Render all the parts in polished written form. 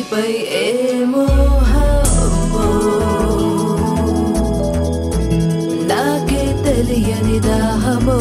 నీపై ఏ మోహమో నాకే తెలియని దాహమో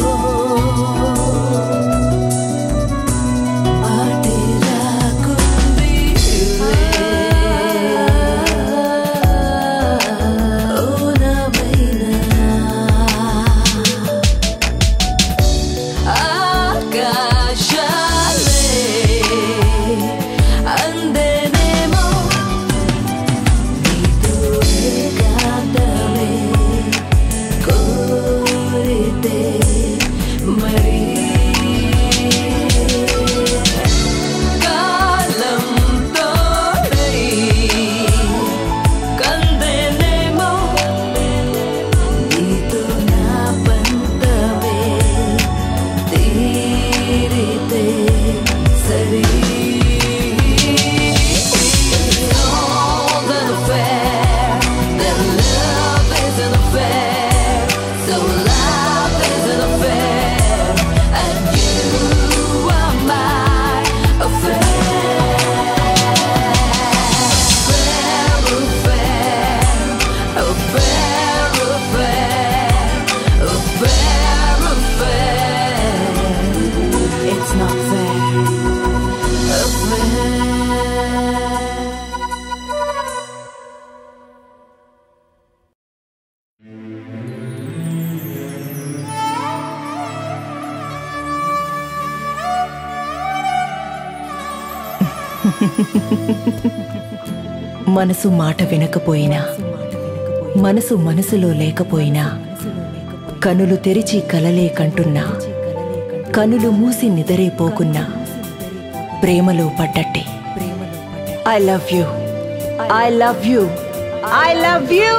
మనసు మాట వినకపోయినా మనసు మనసులో లేకపోయినా కనులు తెరిచి కలలే కంటున్నా కనులు మూసి నిదరైపోకున్నా ప్రేమలో పడ్డట్టే. I love you, I love you, I love you.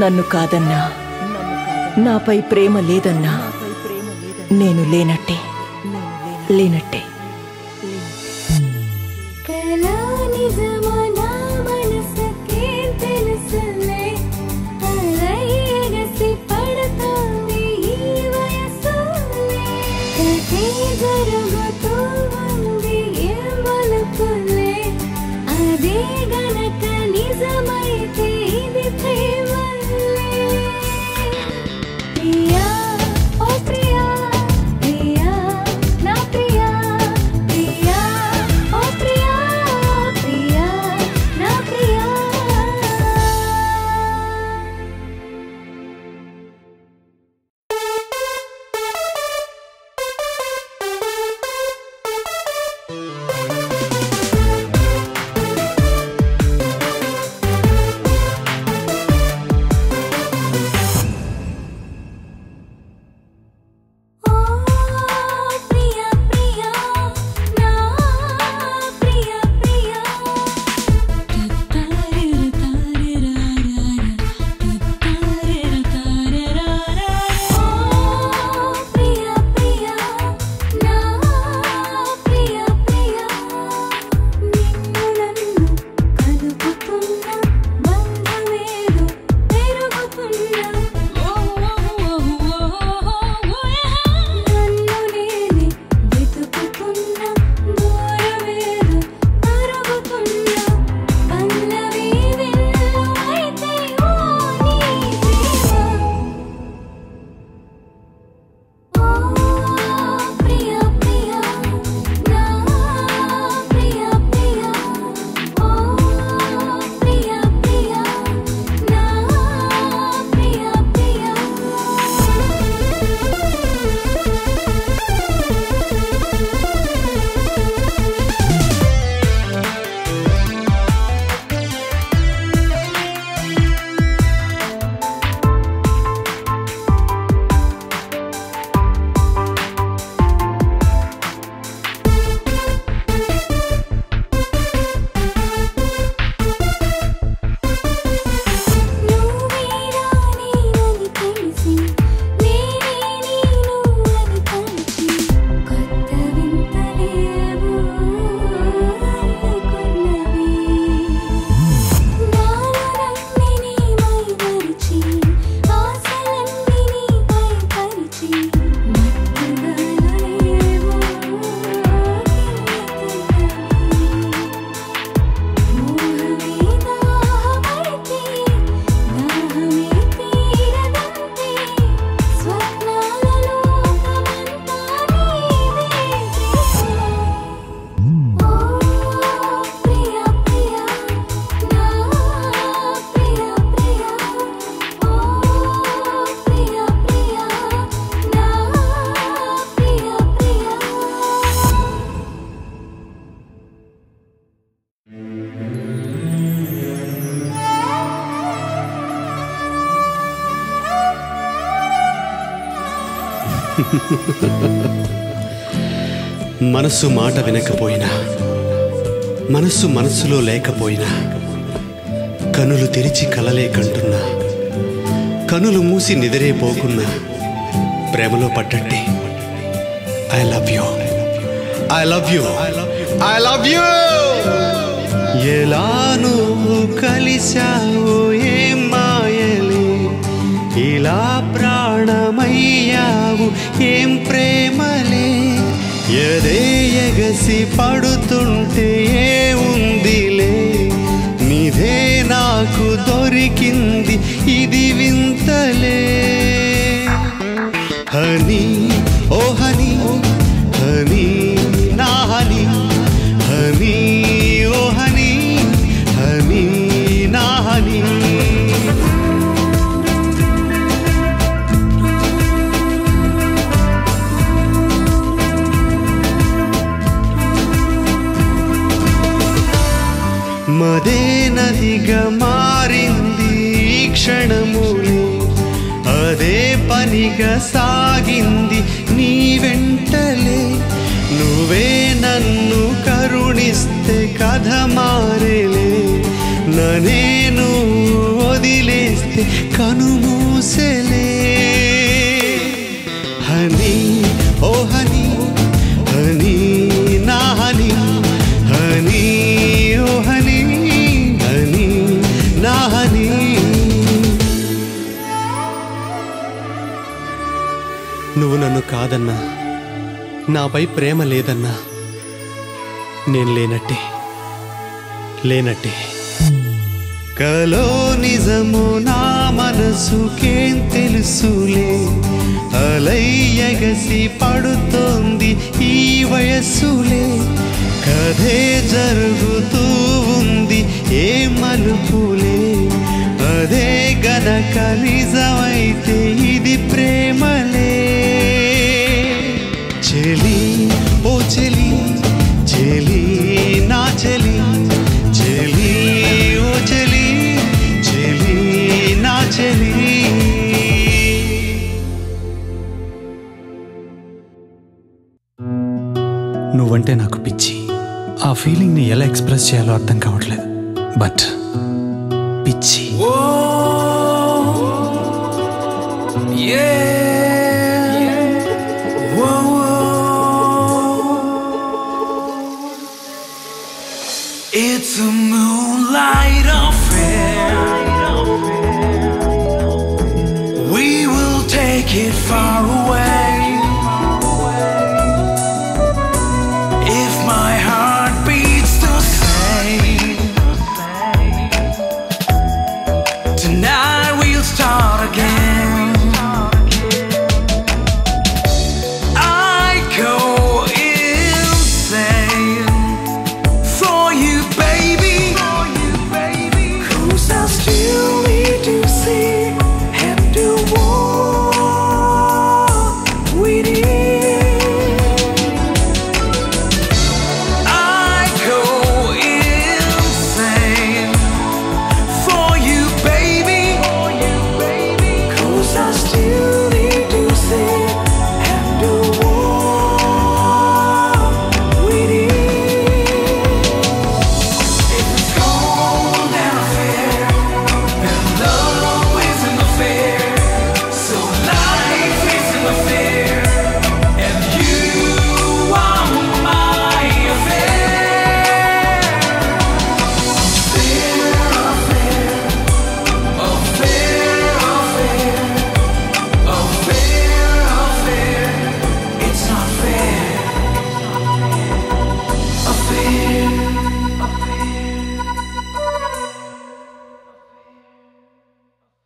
నన్ను కాదన్నా, నాపై ప్రేమ లేదన్నా, నేను లేనట్టే లేనట్టే. మనసు మాట వినకపోయినా, మనసు మనసులో లేకపోయినా, కనులు తెరిచి కలలే కంటున్నా, కనులు మూసి నిద్రే పోకున్నా, ప్రేమలో పడ్డట్టే. I love you, I love you, I love you. ఎలా నువ్వు కలిశావు ఏం మాయలే, ఇలా ప్రాణమయ్యావు ఏం ప్రేమలే. ఎదే ఎగసి పడుతుంటే ఏ ఉందిలే, నీదే నాకు దొరికింది ఇది వింతలే. హనీ ఓ హనీ, హనీ నా హనీ, హనీ ఓ హనీ, హనీ నా హనీ. మదే నదిగా మారింది ఈ క్షణములే, అదే పనిగా సాగింది నీ వెంటలే. నువ్వే నన్ను కరుణిస్తే కథ మారేలే, నన్నే నువ్వు వదిలేస్తే కనుమూసెలే. హనీ ఓ హనీ, హనీ నా హనీ, హనీ ఓ హనీ, హనీ నా హనీ. నువ్వు నన్ను కాదన్నా, నాపై ప్రేమ లేదన్నా, నేను లేనట్టే, లేనట్టే. కలో నిజము నా మనసుకేం తెలుసులే, అలయ్యగసి పడుతోంది ఈ వయస్సులే. కథే జరుగుతూ ఉంది ఏ మలుపులే, అదే గనక నిజమైతే ఇది ప్రేమలే. చెలి ఓ చెలి, చెలి నా చెలి, చెలి ఓ చెలి, చెలి నా చెలి. నువ్వంటే నాకు పిచ్చి. ఆ ఫీలింగ్ని ఎలా ఎక్స్ప్రెస్ చేయాలో అర్థం కావట్లేదు, బట్ పిచ్చి.